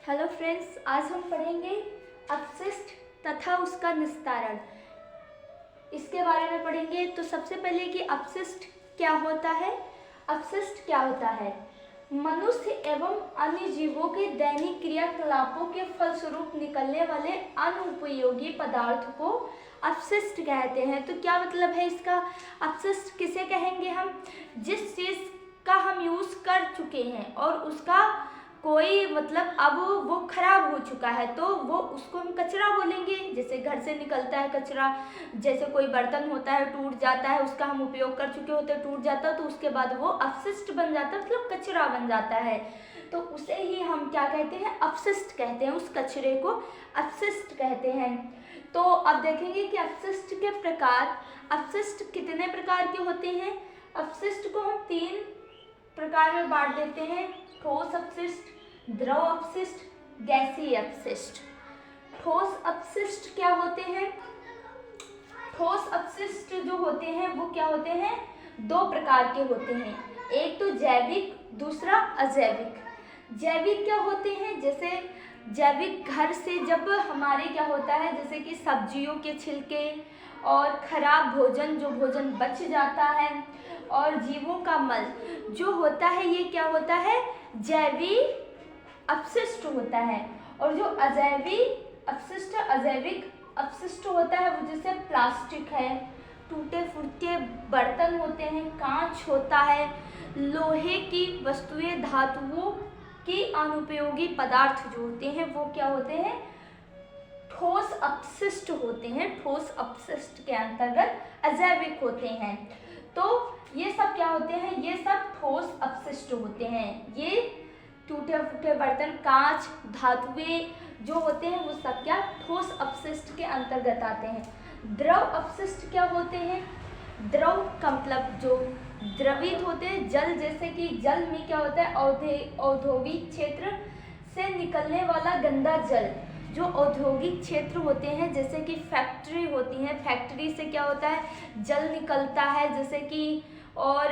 Hello friends, आज हम पढ़ेंगे अपशिष्ट तथा उसका निस्तारण। इसके बारे में पढ़ेंगे। तो सबसे पहले कि अपशिष्ट क्या होता है। अपशिष्ट क्या होता है? मनुष्य एवं अन्य जीवों के दैनिक क्रियाकलापों के फलस्वरूप निकलने वाले अनुपयोगी पदार्थ को अपशिष्ट कहते हैं। तो क्या मतलब है इसका? अपशिष्ट किसे कहेंगे हम? जिस चीज़ का हम यूज़ कर चुके हैं और उसका कोई मतलब अब वो खराब हो चुका है तो वो उसको हम कचरा बोलेंगे। जैसे घर से निकलता है कचरा, जैसे कोई बर्तन होता है टूट जाता है, उसका हम उपयोग कर चुके होते हैं, टूट जाता है तो उसके बाद वो अपशिष्ट बन जाता है, मतलब कचरा बन जाता है। तो उसे ही हम क्या कहते हैं? अपशिष्ट कहते हैं। उस कचरे को अपशिष्ट कहते हैं। तो अब देखेंगे कि अपशिष्ट के प्रकार। अपशिष्ट कितने प्रकार के होते हैं? अपशिष्ट को हम 3 प्रकार में बांट देते हैं: ठोस अपशिष्ट, द्रव अपशिष्ट, गैसीय अपशिष्ट। ठोस अपशिष्ट क्या होते हैं? ठोस अपशिष्ट जो होते हैं वो क्या होते हैं? 2 प्रकार के होते हैं। एक तो जैविक, दूसरा अजैविक। जैविक क्या होते हैं? जैसे जैविक घर से जब हमारे क्या होता है, जैसे कि सब्जियों के छिलके और खराब भोजन, जो भोजन बच जाता है, और जीवों का मल जो होता है, ये क्या होता है? जैविक अपशिष्ट होता है। और जो अजैविक अपशिष्ट होता है वो जैसे प्लास्टिक है, टूटे फूटे बर्तन होते हैं, कांच होता है, लोहे की वस्तुएं, धातुओं की अनुपयोगी पदार्थ जो होते हैं वो क्या होते हैं? ठोस अपशिष्ट होते हैं। ठोस अपशिष्ट के अंतर्गत अजैविक होते हैं। तो ये सब क्या होते हैं? ये सब ठोस अपशिष्ट होते हैं। ये टूटे फूटे बर्तन, कांच, धातुएं जो होते हैं वो सब क्या ठोस अपशिष्ट के अंतर्गत आते हैं। द्रव अपशिष्ट क्या होते हैं? द्रव का मतलब जो द्रवित होते हैं, जल, जैसे कि जल में क्या होता है? औद्योगिक क्षेत्र से निकलने वाला गंदा जल, जो औद्योगिक क्षेत्र होते हैं, जैसे कि फैक्ट्री होती है, फैक्ट्री से क्या होता है? जल निकलता है, जैसे कि और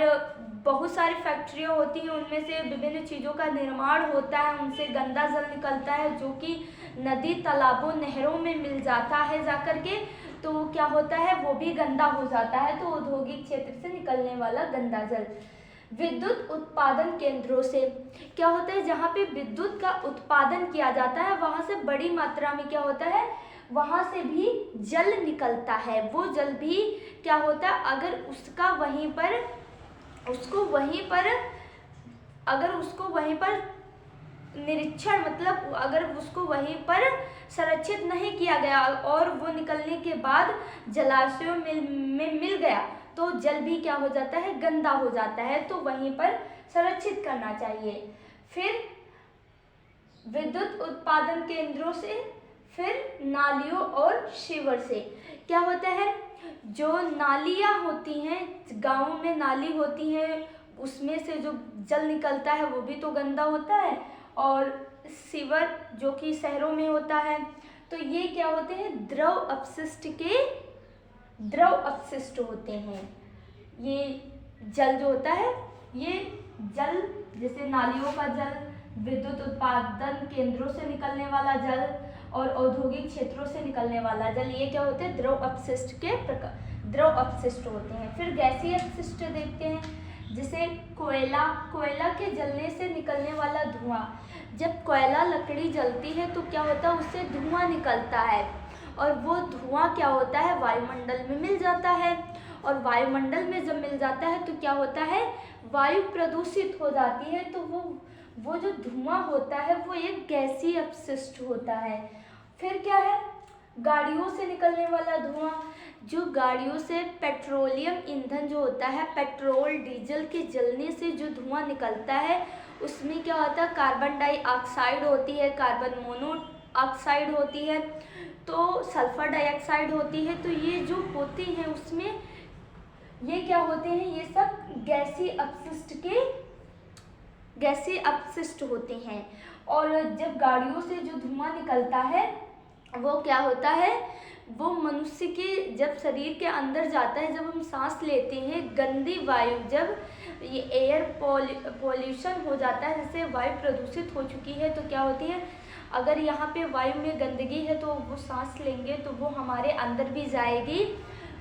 बहुत सारी फैक्ट्रियाँ होती हैं, उनमें से विभिन्न चीज़ों का निर्माण होता है, उनसे गंदा जल निकलता है जो कि नदी, तालाबों, नहरों में मिल जाता है जाकर के। तो क्या होता है? वो भी गंदा हो जाता है। तो औद्योगिक क्षेत्र से निकलने वाला गंदा जल। विद्युत उत्पादन केंद्रों से क्या होता है? जहाँ पे विद्युत का उत्पादन किया जाता है वहाँ से बड़ी मात्रा में क्या होता है? वहाँ से भी जल निकलता है। वो जल भी क्या होता है? अगर उसको वहीं पर निरीक्षण, मतलब अगर उसको वहीं पर संरक्षित नहीं किया गया और वो निकलने के बाद जलाशयों में मिल गया तो जल भी क्या हो जाता है? गंदा हो जाता है। तो वहीं पर संरक्षित करना चाहिए। फिर विद्युत उत्पादन केंद्रों से, फिर नालियों और सीवर से क्या होता है? जो नालियाँ होती हैं, गाँव में नाली होती है, उसमें से जो जल निकलता है वो भी तो गंदा होता है। और सीवर जो कि शहरों में होता है। तो ये क्या होते हैं? द्रव अपशिष्ट होते हैं। ये जल जो होता है, ये जल जैसे नालियों का जल, विद्युत उत्पादन केंद्रों से निकलने वाला जल और औद्योगिक क्षेत्रों से निकलने वाला जल, ये क्या होते हैं? द्रव अपशिष्ट होते हैं। फिर गैसीय अपशिष्ट देखते हैं। जैसे कोयला के जलने से निकलने वाला धुआं। जब कोयला लकड़ी जलती है तो क्या होता है? उससे धुआं निकलता है और वो धुआं क्या होता है? वायुमंडल में मिल जाता है। और वायुमंडल में जब मिल जाता है तो क्या होता है? वायु प्रदूषित हो जाती है। तो वो जो धुआं होता है वो एक गैसीय अपशिष्ट होता है। फिर क्या है? गाड़ियों से निकलने वाला धुआं। जो गाड़ियों से पेट्रोलियम ईंधन जो होता है, पेट्रोल डीजल के जलने से जो धुआं निकलता है उसमें क्या होता है? कार्बन डाइऑक्साइड होती है, कार्बन मोनोऑक्साइड होती है, तो सल्फर डाइऑक्साइड होती है। तो ये जो होती हैं उसमें ये क्या होते हैं? ये सब गैसीय अपशिष्ट होते हैं। और जब गाड़ियों से जो धुआं निकलता है वो क्या होता है? वो मनुष्य के जब शरीर के अंदर जाता है, जब हम सांस लेते हैं, गंदी वायु, जब ये एयर पॉल्यूशन हो जाता है, जैसे वायु प्रदूषित हो चुकी है तो क्या होती है? अगर यहाँ पे वायु में गंदगी है तो वो सांस लेंगे तो वो हमारे अंदर भी जाएगी,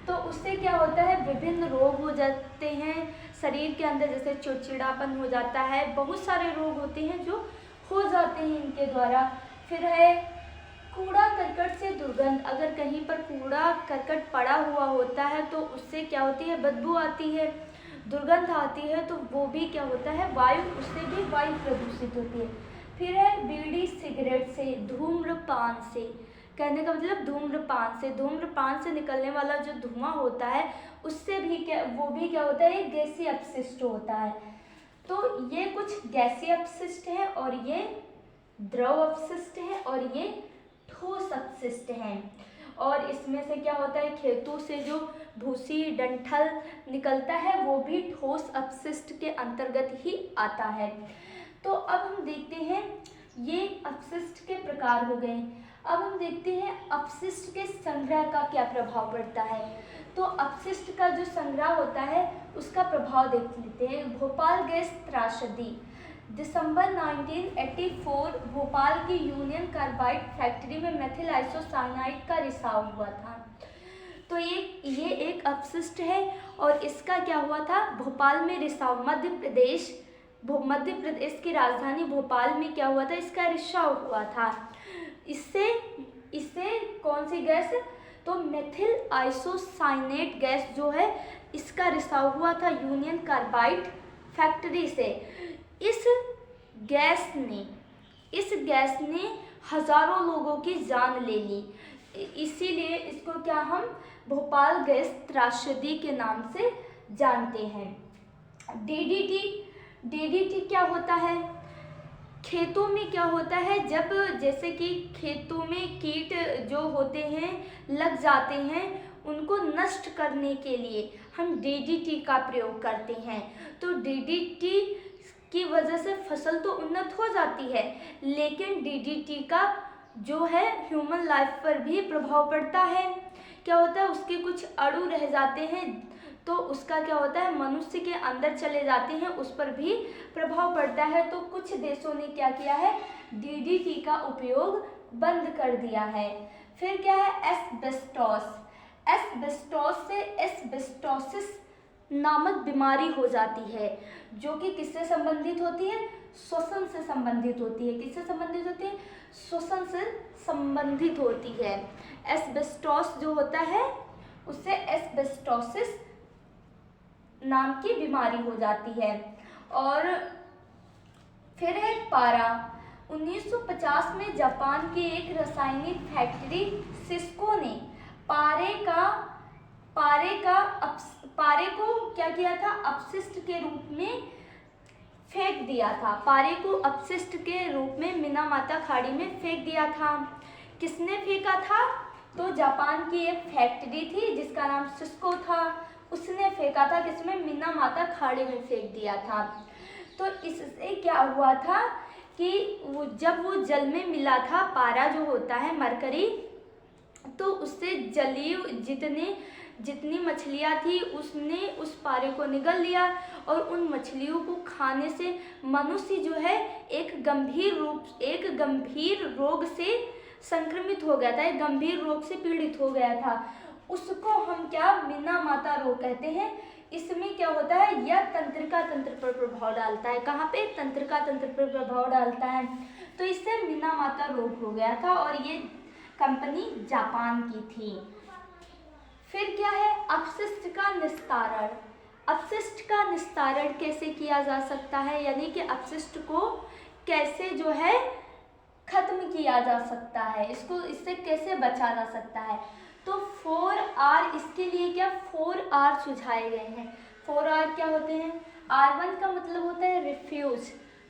तो उससे क्या होता है, विभिन्न रोग हो जाते हैं शरीर के अंदर, जैसे चिड़चिड़ापन हो जाता है, बहुत सारे रोग होते हैं जो हो जाते हैं इनके द्वारा। फिर है कूड़ा करकट से दुर्गंध, अगर कहीं पर कूड़ा करकट पड़ा हुआ होता है तो उससे क्या होती है, बदबू आती है, दुर्गंध आती है, तो वो भी क्या होता है, वायु, उससे भी वायु प्रदूषित होती है। फिर है बीड़ी सिगरेट से, धूम्रपान से, कहने का मतलब धूम्रपान से निकलने वाला जो धुआं होता है उससे भी क्या, वो भी क्या होता है, गैसीय अपशिष्ट होता है। तो ये कुछ गैसीय अपशिष्ट है और ये द्रव अपशिष्ट है और ये ठोस अपशिष्ट हैं। और इसमें से क्या होता है, खेतों से जो भूसी डंठल निकलता है वो भी ठोस अपशिष्ट के अंतर्गत ही आता है। तो अब हम देखते हैं, ये अपशिष्ट के प्रकार हो गए। अब हम देखते हैं अपशिष्ट के संग्रह का क्या प्रभाव पड़ता है। तो अपशिष्ट का जो संग्रह होता है उसका प्रभाव देख लेते हैं। भोपाल गैस त्रासदी, दिसंबर 1984 भोपाल की यूनियन कार्बाइड फैक्ट्री में मेथिल आइसोसाइनाइड का रिसाव हुआ था। तो ये एक अपशिष्ट है और इसका क्या हुआ था, भोपाल में रिसाव, मध्य प्रदेश की राजधानी भोपाल में क्या हुआ था, इसका रिसाव हुआ था। इससे कौन सी गैस, तो मेथिल आइसोसाइनेट गैस जो है इसका रिसाव हुआ था यूनियन कार्बाइड फैक्ट्री से। इस गैस ने हजारों लोगों की जान ले ली, इसीलिए इसको क्या हम भोपाल गैस त्रासदी के नाम से जानते हैं। डीडीटी क्या होता है, खेतों में क्या होता है, जब जैसे कि खेतों में कीट जो होते हैं लग जाते हैं, उनको नष्ट करने के लिए हम डीडीटी का प्रयोग करते हैं। तो डीडीटी की वजह से फसल तो उन्नत हो जाती है, लेकिन डीडीटी का जो है ह्यूमन लाइफ पर भी प्रभाव पड़ता है। क्या होता है, उसके कुछ अणु रह जाते हैं तो उसका क्या होता है, मनुष्य के अंदर चले जाते हैं, उस पर भी प्रभाव पड़ता है। तो कुछ देशों ने क्या किया है, डीडीटी का उपयोग बंद कर दिया है। फिर क्या है, एस्बेस्टोस से एस्बेस्टोसिस नामक बीमारी हो जाती है, जो कि किससे संबंधित होती है, श्वसन से संबंधित होती है। किससे संबंधित होती है, श्वसन से संबंधित होती है। एस्बेस्टोस जो होता है उससे एस्बेस्टोसिस नाम की बीमारी हो जाती है। और फिर है पारा, 1950 में जापान की एक रासायनिक फैक्ट्री सिस्को ने पारे को क्या किया था, अपशिष्ट के रूप में फेंक दिया था। पारे को अपशिष्ट के रूप में मिनामाता खाड़ी में फेंक दिया था। किसने फेंका था, तो जापान की एक फैक्ट्री थी जिसका नाम सिस्को था, उसने फेंका था, किसमें, मिनामाता खाड़ी में फेंक दिया था। तो इससे क्या हुआ था कि जब वो जल में मिला था, पारा जो होता है मरकरी, तो उससे जलीय जितनी मछलियाँ थी उसने उस पारे को निगल लिया और उन मछलियों को खाने से मनुष्य जो है एक गंभीर रोग से संक्रमित हो गया था, एक गंभीर रोग से पीड़ित हो गया था। उसको हम क्या, मिनामाता रोग कहते हैं। इसमें क्या होता है, यह तंत्रिका तंत्र पर प्रभाव डालता है। कहाँ पे, तंत्रिका तंत्र पर प्रभाव डालता है। तो इससे मिनामाता रोग हो गया था और ये कंपनी जापान की थी। फिर क्या है, अपशिष्ट का निस्तारण। अपशिष्ट का निस्तारण कैसे किया जा सकता है, यानी कि अपशिष्ट को कैसे जो है खत्म किया जा सकता है, इससे कैसे बचा जा सकता है। तो 4R, इसके लिए क्या 4R सुझाए गए हैं। 4R क्या होते हैं, R1 का मतलब होता है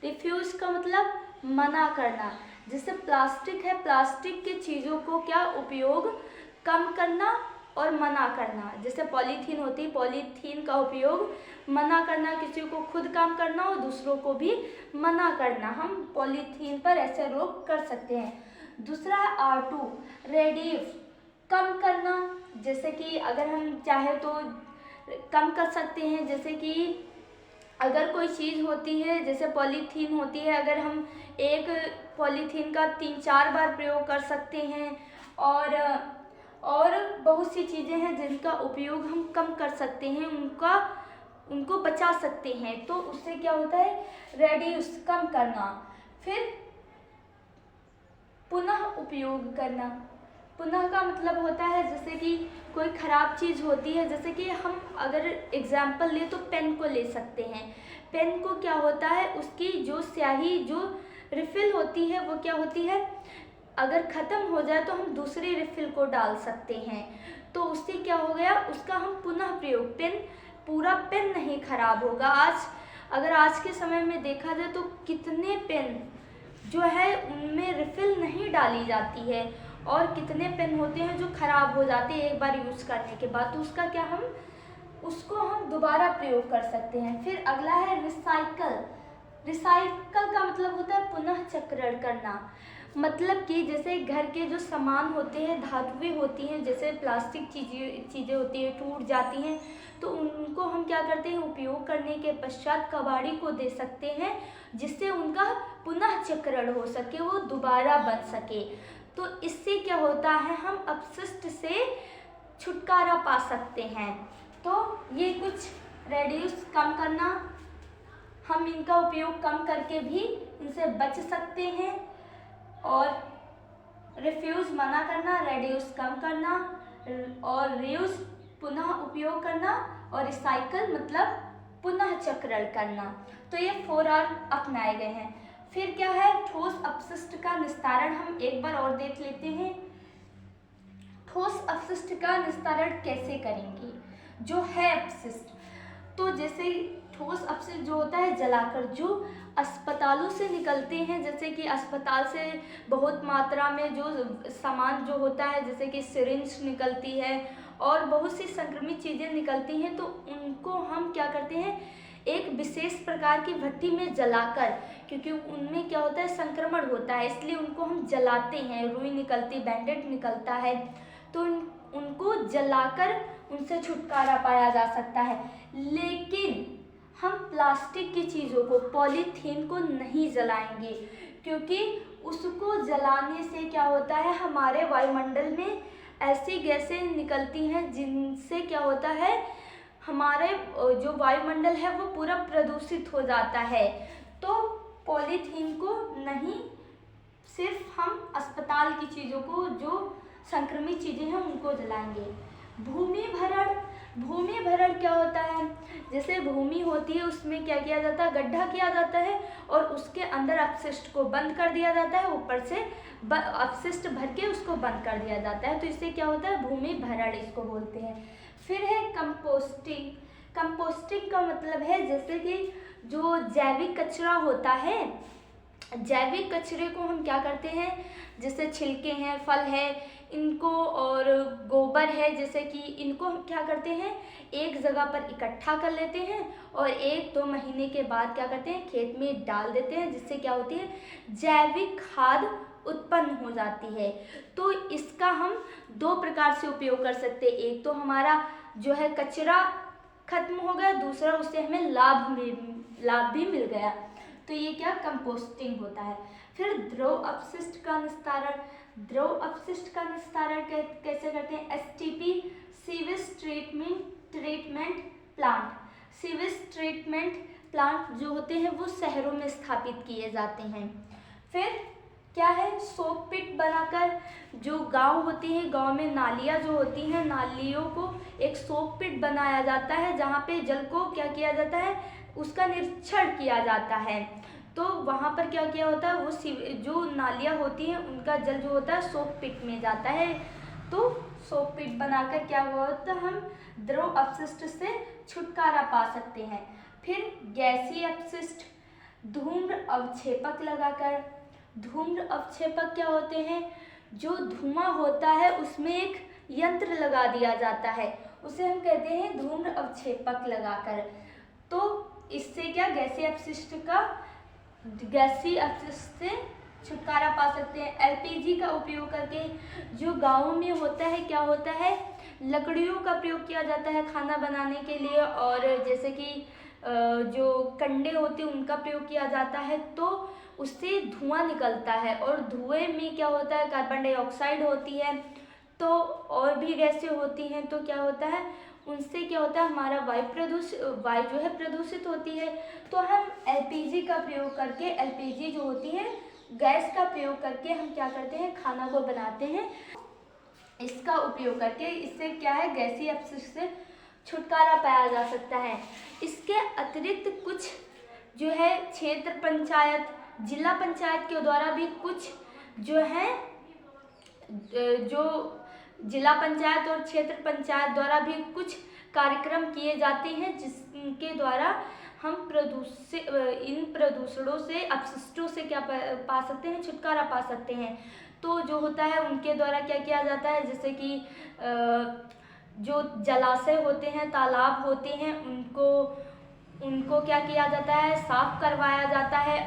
रिफ्यूज का मतलब मना करना। जैसे प्लास्टिक है, प्लास्टिक की चीज़ों को क्या उपयोग कम करना और मना करना। जैसे पॉलीथीन होती है, पॉलीथीन का उपयोग मना करना, किसी को खुद काम करना और दूसरों को भी मना करना। हम पॉलीथीन पर ऐसे रोक कर सकते हैं। दूसरा है R2, रेड्यूस, कम करना। जैसे कि अगर हम चाहे तो कम कर सकते हैं, जैसे कि अगर कोई चीज़ होती है जैसे पॉलीथीन होती है, अगर हम एक पॉलीथीन का 3-4 बार प्रयोग कर सकते हैं, और बहुत सी चीज़ें हैं जिनका उपयोग हम कम कर सकते हैं, उनको बचा सकते हैं। तो उससे क्या होता है, रेड्यूस कम करना। फिर पुनः उपयोग करना। पुनः का मतलब होता है जैसे कि कोई ख़राब चीज़ होती है, जैसे कि हम अगर एग्जाम्पल ले तो पेन को ले सकते हैं। पेन को क्या होता है, उसकी जो स्याही जो रिफ़िल होती है वो क्या होती है, अगर ख़त्म हो जाए तो हम दूसरी रिफ़िल को डाल सकते हैं। तो उससे क्या हो गया, उसका हम पुनः प्रयोग, पूरा पेन नहीं ख़राब होगा। अगर आज के समय में देखा जाए तो कितने पेन जो है उनमें रिफ़िल नहीं डाली जाती है, और कितने पेन होते हैं जो ख़राब हो जाते हैं एक बार यूज़ करने के बाद। तो उसको हम दोबारा प्रयोग कर सकते हैं। फिर अगला है रिसाइकल। रिसाइकल का मतलब होता है पुनः चक्रण करना। मतलब कि जैसे घर के जो सामान होते हैं, धातुएं होती हैं, जैसे प्लास्टिक चीज़ें होती हैं, टूट जाती हैं, तो उनको हम क्या करते हैं, उपयोग करने के पश्चात कबाड़ी को दे सकते हैं, जिससे उनका पुनः चक्रण हो सके, वो दोबारा बन सके। तो इससे क्या होता है, हम अपशिष्ट से छुटकारा पा सकते हैं। तो ये कुछ रेड्यूस कम करना, हम इनका उपयोग कम करके भी इनसे बच सकते हैं। और रिफ्यूज़ मना करना, रेड्यूस कम करना, और रीयूज पुनः उपयोग करना, और रिसाइकल मतलब पुनः चक्रण करना। तो ये 4R अपनाए गए हैं। फिर क्या है, ठोस अपशिष्ट का निस्तारण। हम एक बार और देख लेते हैं, ठोस अपशिष्ट का निस्तारण कैसे करेंगे। जो है अपशिष्ट, तो जैसे ठोस अपशिष्ट जो होता है जलाकर, जो अस्पतालों से निकलते हैं, जैसे कि अस्पताल से बहुत मात्रा में जो सामान जो होता है, जैसे कि सिरिंज निकलती है और बहुत सी संक्रमित चीज़ें निकलती हैं, तो उनको हम क्या करते हैं, एक विशेष प्रकार की भट्टी में जलाकर, क्योंकि उनमें क्या होता है, संक्रमण होता है, इसलिए उनको हम जलाते हैं। रुई निकलती, बैंडेड निकलता है, तो उनको जलाकर उनसे छुटकारा पाया जा सकता है। लेकिन हम प्लास्टिक की चीज़ों को, पॉलीथीन को नहीं जलाएंगे, क्योंकि उसको जलाने से क्या होता है, हमारे वायुमंडल में ऐसी गैसें निकलती हैं जिनसे क्या होता है, हमारे जो वायुमंडल है वो पूरा प्रदूषित हो जाता है। तो पॉलीथीन को नहीं, सिर्फ हम अस्पताल की चीज़ों को, जो संक्रमित चीज़ें हैं उनको जलाएंगे। भूमि भरण। भूमि भरण क्या होता है, जैसे भूमि होती है उसमें क्या किया जाता है, गड्ढा किया जाता है और उसके अंदर अपशिष्ट को बंद कर दिया जाता है, ऊपर से अपशिष्ट भर के उसको बंद कर दिया जाता है। तो इससे क्या होता है, भूमि भरण इसको बोलते हैं। फिर है कंपोस्टिंग। कंपोस्टिंग का मतलब है जैसे कि जो जैविक कचरा होता है, जैविक कचरे को हम क्या करते हैं, जैसे छिलके हैं, फल है, इनको, और गोबर है, जैसे कि इनको हम क्या करते हैं, एक जगह पर इकट्ठा कर लेते हैं और 1-2 महीने के बाद क्या करते हैं, खेत में डाल देते हैं, जिससे क्या होती है, जैविक खाद उत्पन्न हो जाती है। तो इसका हम 2 प्रकार से उपयोग कर सकते हैं। एक तो हमारा जो है कचरा खत्म हो गया, दूसरा उससे हमें लाभ भी मिल गया। तो ये क्या, कंपोस्टिंग होता है। फिर द्रव अपशिष्ट का निस्तारण। द्रव अपशिष्ट का निस्तारण कैसे करते हैं, STP, sewage treatment plant. Sewage treatment plant जो होते हैं वो शहरों में स्थापित किए जाते हैं। फिर क्या है, सोक पिट बनाकर, जो गांव होती है, गांव में नालियाँ जो होती हैं, नालियों को एक सोक पिट बनाया जाता है, जहाँ पे जल को क्या किया जाता है, उसका निरीक्षण किया जाता है। तो वहाँ पर क्या किया होता है, वो जो नालियाँ होती हैं उनका जल जो होता है सोक पिट में जाता है। तो सोक पिट बनाकर क्या होता है, हम द्रव अपशिष्ट से छुटकारा पा सकते हैं। फिर गैसीय अपशिष्ट, धूम्र अवक्षेपक लगाकर। धूम्र अवक्षेपक क्या होते हैं, जो धुआं होता है उसमें एक यंत्र लगा दिया जाता है, उसे हम कहते हैं धूम्र अवक्षेपक लगाकर। तो इससे क्या, गैसीय अपशिष्ट से छुटकारा पा सकते हैं। एलपीजी का उपयोग करके, जो गाँव में होता है, क्या होता है, लकड़ियों का प्रयोग किया जाता है खाना बनाने के लिए, और जैसे कि जो कंडे होते हैं उनका प्रयोग किया जाता है तो उससे धुआं निकलता है, और धुएं में क्या होता है, कार्बन डाइऑक्साइड होती है, तो और भी गैसें होती हैं, तो क्या होता है, उनसे क्या होता है, हमारा वायु जो है प्रदूषित होती है। तो हम एलपीजी का प्रयोग करके, एलपीजी जो होती है गैस का प्रयोग करके हम क्या करते हैं, खाना को बनाते हैं। इसका उपयोग करके इससे क्या है, गैसीय अपशिष्ट से छुटकारा पाया जा सकता है। इसके अतिरिक्त कुछ जो है क्षेत्र पंचायत, जिला पंचायत के द्वारा भी कुछ जो है, जो जिला पंचायत और क्षेत्र पंचायत द्वारा भी कुछ कार्यक्रम किए जाते हैं जिसके द्वारा हम इन प्रदूषणों से, अपशिष्टों से क्या पा सकते हैं, छुटकारा पा सकते हैं। तो जो होता है उनके द्वारा क्या किया जाता है, जैसे कि जो जलाशय होते हैं, तालाब होते हैं, उनको क्या किया जाता है, साफ करवाया जाता है,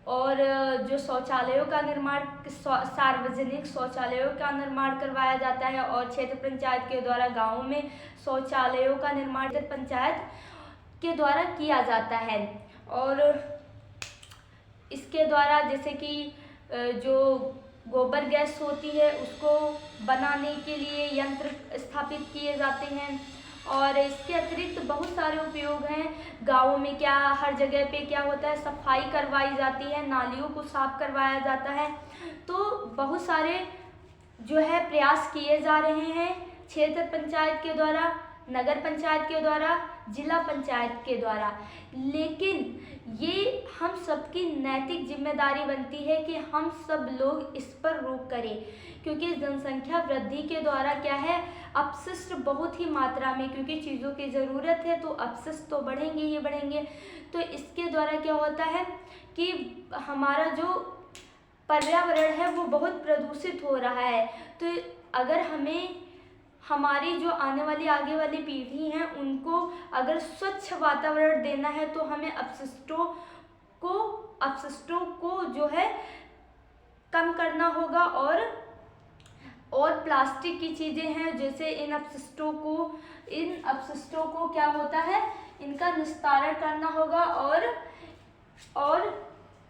और जो शौचालयों का निर्माण, सार्वजनिक शौचालयों का निर्माण करवाया जाता है, और क्षेत्र पंचायत के द्वारा गाँव में शौचालयों का निर्माण पंचायत के द्वारा किया जाता है। और इसके द्वारा जैसे कि जो गोबर गैस होती है उसको बनाने के लिए यंत्र स्थापित किए जाते हैं। और इसके अतिरिक्त बहुत सारे उपयोग हैं। गाँवों में क्या, हर जगह पे क्या होता है, सफाई करवाई जाती है, नालियों को साफ करवाया जाता है। तो बहुत सारे जो है प्रयास किए जा रहे हैं क्षेत्र पंचायत के द्वारा, नगर पंचायत के द्वारा, जिला पंचायत के द्वारा। लेकिन ये हम सबकी नैतिक जिम्मेदारी बनती है कि हम सब लोग इस पर रोक करें, क्योंकि जनसंख्या वृद्धि के द्वारा क्या है, अपशिष्ट बहुत ही मात्रा में, क्योंकि चीज़ों की ज़रूरत है तो अपशिष्ट तो बढ़ेंगे ही बढ़ेंगे। तो इसके द्वारा क्या होता है कि हमारा जो पर्यावरण है वो बहुत प्रदूषित हो रहा है। तो अगर हमें हमारी जो आने वाली आगे वाली पीढ़ी हैं उनको अगर स्वच्छ वातावरण देना है तो हमें अपशिष्टों को जो है कम करना होगा। और प्लास्टिक की चीज़ें हैं, जैसे इन अपशिष्टों को क्या होता है, इनका निस्तारण करना होगा, और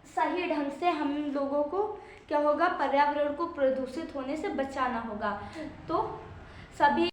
सही ढंग से हम लोगों को क्या होगा, पर्यावरण को प्रदूषित होने से बचाना होगा। तो सभी